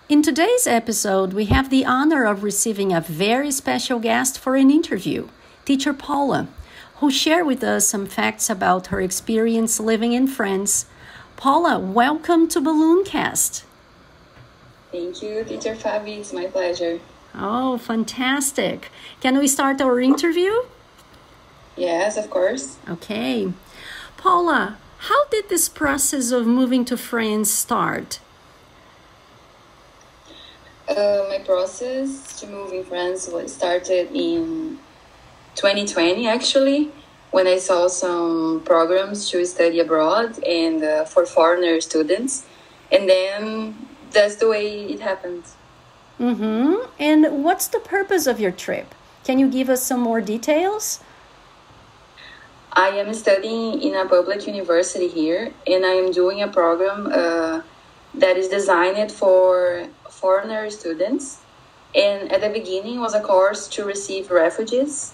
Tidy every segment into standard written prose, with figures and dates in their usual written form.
In today's episode, we have the honor of receiving a very special guest for an interview, teacher Paula, who shared with us some facts about her experience living in France. Paula, welcome to Ballooncast. Thank you, teacher Fabi. It's my pleasure. Oh, fantastic. Can we start our interview? Yes, of course. Okay. Paula, how did this process of moving to France start? My process to move in France started in 2020, actually, when I saw some programs to study abroad and for foreigner students. And then that's the way it happened. Mm-hmm. And what's the purpose of your trip? Can you give us some more details? I am studying in a public university here, and I am doing a program that is designed for foreigner students. And at the beginning was a course to receive refugees,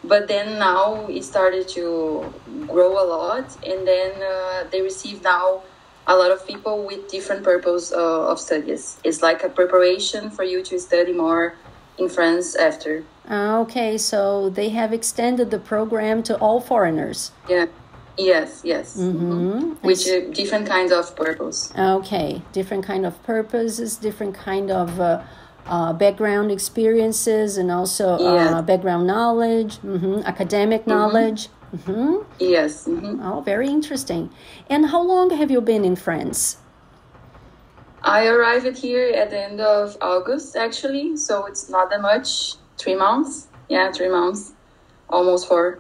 but then now it started to grow a lot, and then they receive now a lot of people with different purpose of studies. It's like a preparation for you to study more in France after. Okay, so they have extended the program to all foreigners. Yeah. Yes. With different kinds of purpose. Okay, different kind of purposes, different kind of background experiences, and also background knowledge, academic knowledge. Yes. Oh, very interesting. And how long have you been in France? I arrived here at the end of August, actually, so it's not that much. 3 months. Yeah, 3 months. Almost 4.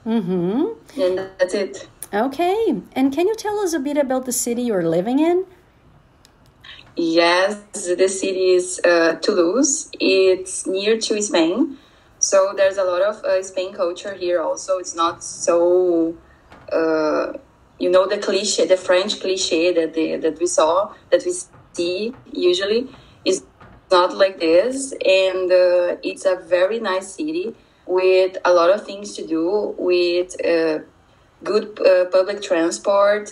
And that's it. Okay. And can you tell us a bit about the city you're living in? Yes, the city is Toulouse. It's near to Spain. So there's a lot of Spain culture here also. It's not so, the cliche, the French cliche that we see usually is not like this. And it's a very nice city with a lot of things to do, with good public transport,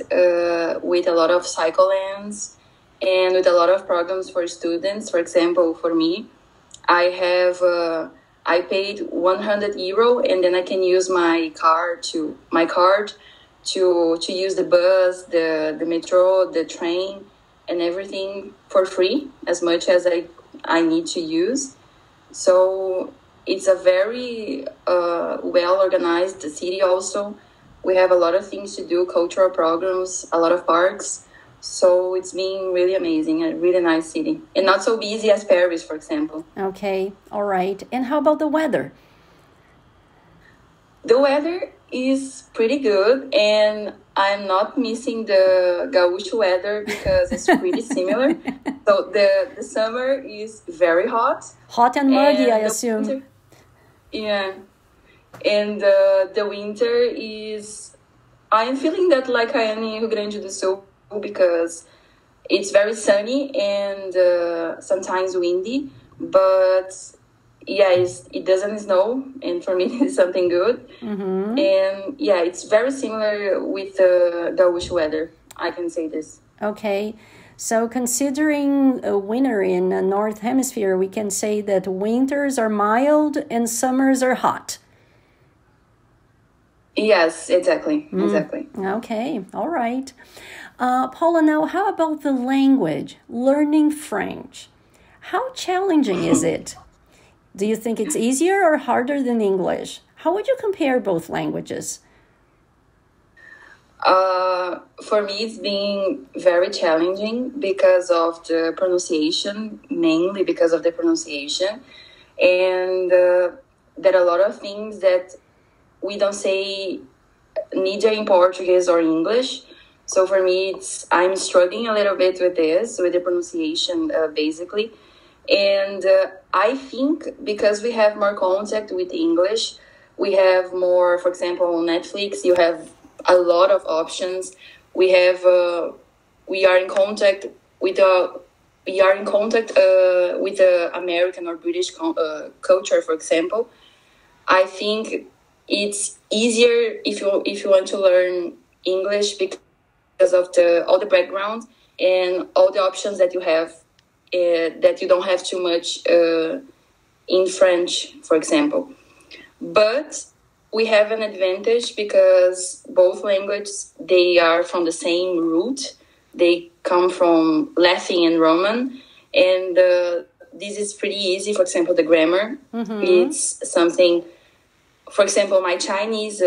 with a lot of cycle lanes, and with a lot of programs for students. For example, for me, I paid €100, and then I can use my card to use the bus, the metro, the train, and everything for free, as much as I need to use. So it's a very well-organized city also. We have a lot of things to do, cultural programs, a lot of parks. So it's been really amazing, a really nice city. And not so busy as Paris, for example. Okay, all right. And how about the weather? The weather is pretty good, and I'm not missing the Gaúcho weather because it's pretty similar. So the summer is very hot. Hot and muggy, I assume. Winter, yeah. And the winter is... I'm feeling that like I am in Rio Grande do Sul because it's very sunny and sometimes windy. But yeah, it doesn't snow, and for me it's something good. And yeah, it's very similar with the Gaúcho weather. I can say this. Okay. So considering a winter in the North Hemisphere, we can say that winters are mild and summers are hot. Yes, exactly. Okay, all right. Paula, now how about the language, learning French? How challenging is it? Do you think it's easier or harder than English? How would you compare both languages? For me, it's been very challenging because of the pronunciation, mainly because of the pronunciation. And there are a lot of things that we don't say neither in Portuguese or English. So for me, I'm struggling a little bit with the pronunciation, basically. And I think because we have more contact with English, we have more, for example, on Netflix, you have a lot of options. We are in contact with the American or British culture, for example. I think it's easier if you want to learn English because of all the background and all the options that you have that you don't have too much in French, for example. But we have an advantage because both languages, they are from the same root. They come from Latin and Roman. And this is pretty easy. For example, the grammar, it's something... For example, my Chinese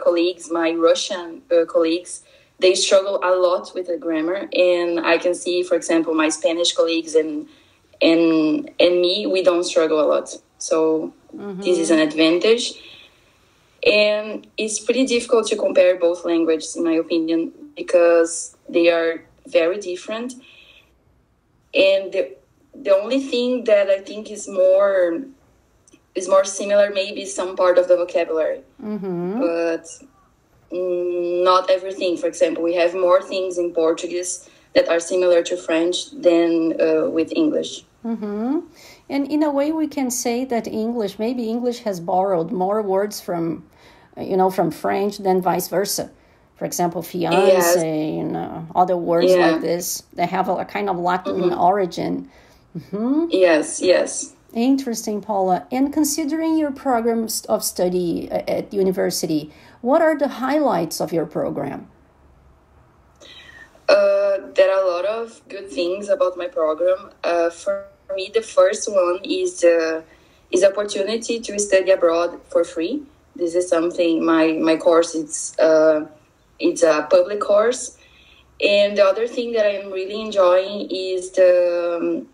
colleagues, my Russian colleagues, they struggle a lot with the grammar. And I can see, for example, my Spanish colleagues and me, we don't struggle a lot. So this is an advantage. And it's pretty difficult to compare both languages, in my opinion, because they are very different. And the only thing that I think is more similar, maybe some part of the vocabulary, but not everything. For example, we have more things in Portuguese that are similar to French than with English. And in a way, we can say that maybe English has borrowed more words from French than vice versa. For example, fiancé and other words like this, they have a kind of Latin origin. Yes. Interesting, Paula. And considering your programs of study at university, what are the highlights of your program? There are a lot of good things about my program. For me, the first one is opportunity to study abroad for free. This is something, my course, it's a public course. And the other thing that I'm really enjoying is the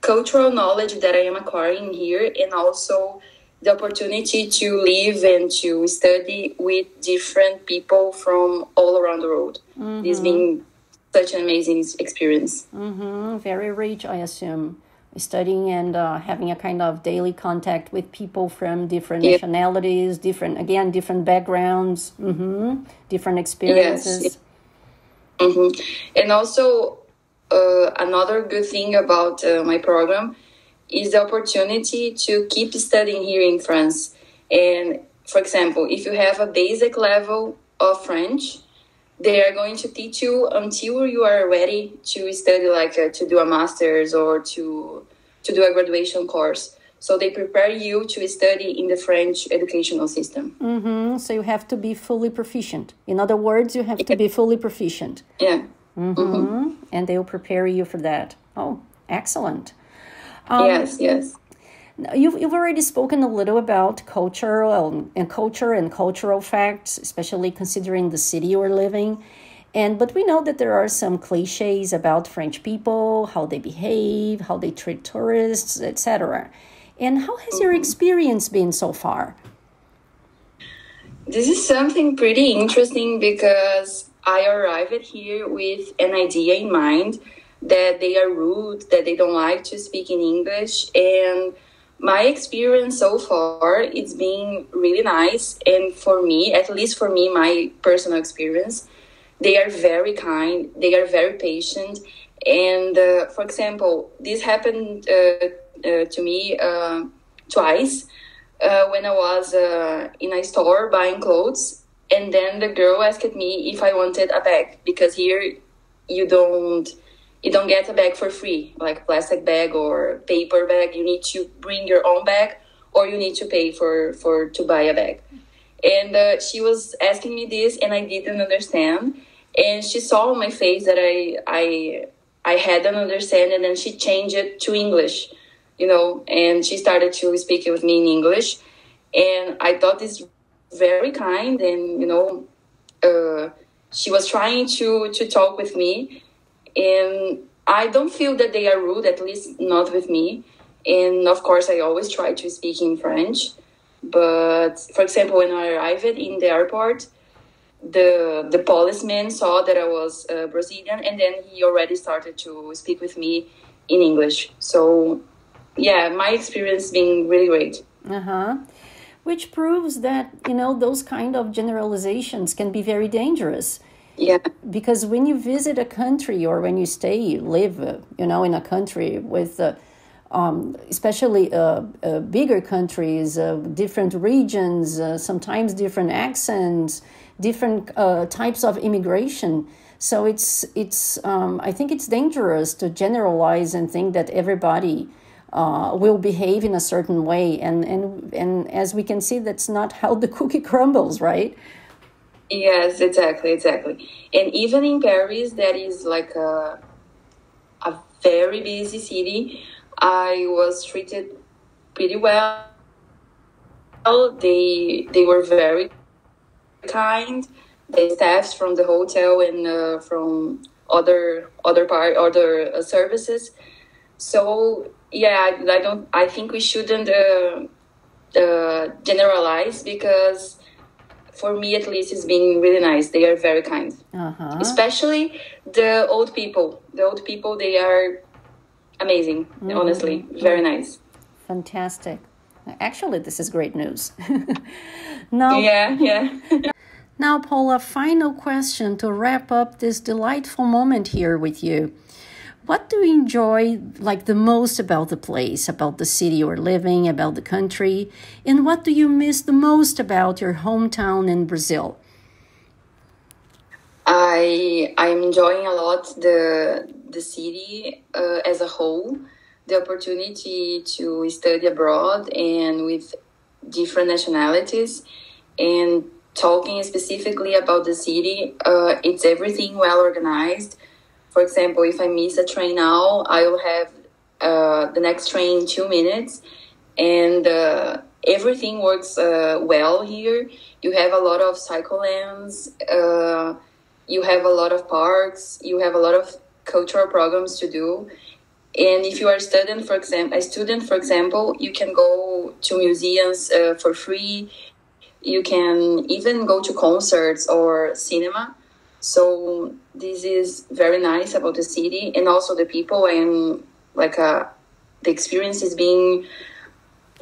cultural knowledge that I am acquiring here, and also the opportunity to live and to study with different people from all around the world. This has been such an amazing experience. Very rich, I assume. Studying and having a kind of daily contact with people from different nationalities, different backgrounds, different experiences. Yes. And also, another good thing about my program is the opportunity to keep studying here in France. And for example, if you have a basic level of French, they are going to teach you until you are ready to study, like to do a master's or to do a graduation course. So they prepare you to study in the French educational system. So you have to be fully proficient. In other words, you have to be fully proficient. Yeah. And they'll prepare you for that. Oh, excellent. Yes. You've already spoken a little about culture and cultural facts, especially considering the city you're living. But we know that there are some cliches about French people, how they behave, how they treat tourists, etc. And how has your experience been so far? This is something pretty interesting because I arrived here with an idea in mind that they are rude, that they don't like to speak in English. And my experience so far, it's been really nice. And for me, at least for me, my personal experience, they are very kind, they are very patient. And for example, this happened to me twice when I was in a store buying clothes. And then the girl asked me if I wanted a bag, because here you don't get a bag for free, like a plastic bag or paper bag. You need to bring your own bag, or you need to pay to buy a bag. And she was asking me this, and I didn't understand. And she saw on my face that I hadn't understand, and she changed it to English, and she started to speak with me in English. And I thought this very kind, and she was trying to talk with me. And I don't feel that they are rude, at least not with me. And of course, I always try to speak in French. But for example, when I arrived in the airport, the policeman saw that I was Brazilian, and then he already started to speak with me in English. So yeah, my experience being really great. Which proves that, those kind of generalizations can be very dangerous. Yeah. Because when you visit a country, or when you live, in a country with, especially bigger countries, different regions, sometimes different accents, different types of immigration, So I think it's dangerous to generalize and think that everybody will behave in a certain way, and as we can see, that's not how the cookie crumbles, right? Yes, exactly, exactly. And even in Paris, that is like a very busy city, I was treated pretty well. They were very kind. The staffs from the hotel and from other services. So yeah, I don't. I think we shouldn't generalize, because for me at least it's been really nice. They are very kind, especially the old people. The old people, they are amazing. Honestly, very nice. Fantastic. Actually, this is great news. Now, Yeah. now, Paula, final question to wrap up this delightful moment here with you. What do you enjoy like the most about the place, about the city you're living, about the country? And what do you miss the most about your hometown in Brazil? I'm enjoying a lot the city as a whole, the opportunity to study abroad and with different nationalities, and talking specifically about the city. It's everything well organized. For example, if I miss a train now, I will have the next train in 2 minutes, and everything works well here. You have a lot of cycle lanes, you have a lot of parks, you have a lot of cultural programs to do. And if you are a student, for example, you can go to museums for free. You can even go to concerts or cinema. So this is very nice about the city, and also the people, and the experience is being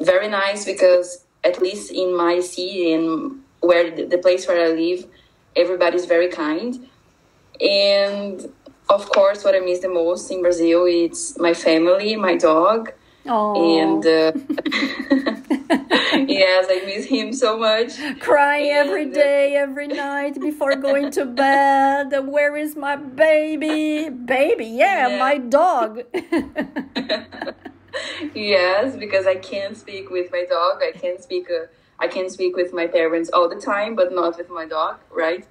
very nice, because at least in my city and where the place where I live, everybody's very kind. And of course, what I miss the most in Brazil, it's my family, my dog. Oh. And yes, I miss him so much. Crying every day, every night before going to bed. Where is my baby? Baby, yeah. My dog. Yes, because I can't speak with my dog. I can speak with my parents all the time, but not with my dog, right?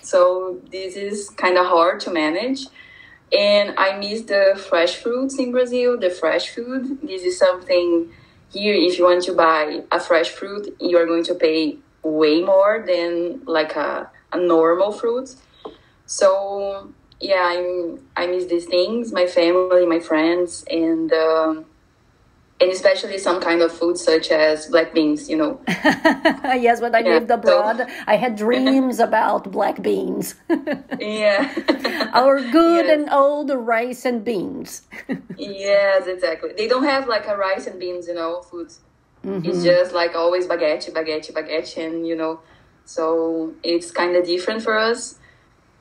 So this is kind of hard to manage. And I miss the fresh fruits in Brazil, the fresh food. This is something here, if you want to buy a fresh fruit, you're going to pay way more than like a normal fruit. So yeah, I miss these things, my family, my friends, and especially some kind of food such as black beans, Yes, when I lived abroad, I had dreams about black beans. Yeah. Our good and old rice and beans. Yes, exactly. They don't have like a rice and beans, foods. It's just like always baguette, and so it's kind of different for us.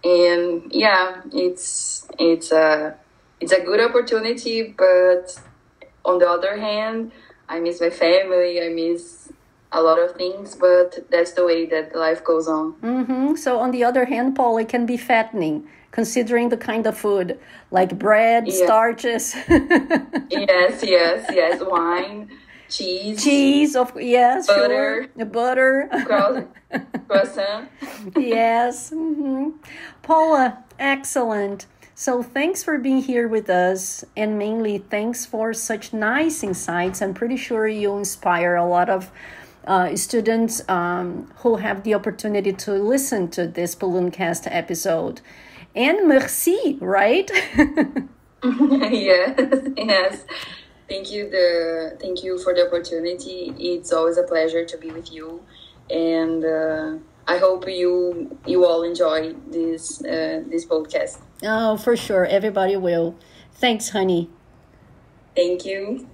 And yeah, it's a good opportunity, but on the other hand, I miss my family, I miss a lot of things, but that's the way that life goes on. So on the other hand, Paul, it can be fattening, considering the kind of food, like bread, starches. Yes. Wine, cheese, yes, butter, sure. Butter, croissant. Yes. Paula, excellent. So thanks for being here with us, and mainly thanks for such nice insights. I'm pretty sure you inspire a lot of students who have the opportunity to listen to this Ballooncast episode. And merci, right? Yes. Thank you for the opportunity. It's always a pleasure to be with you, and I hope you all enjoy this podcast. Oh, for sure. Everybody will. Thanks, honey. Thank you.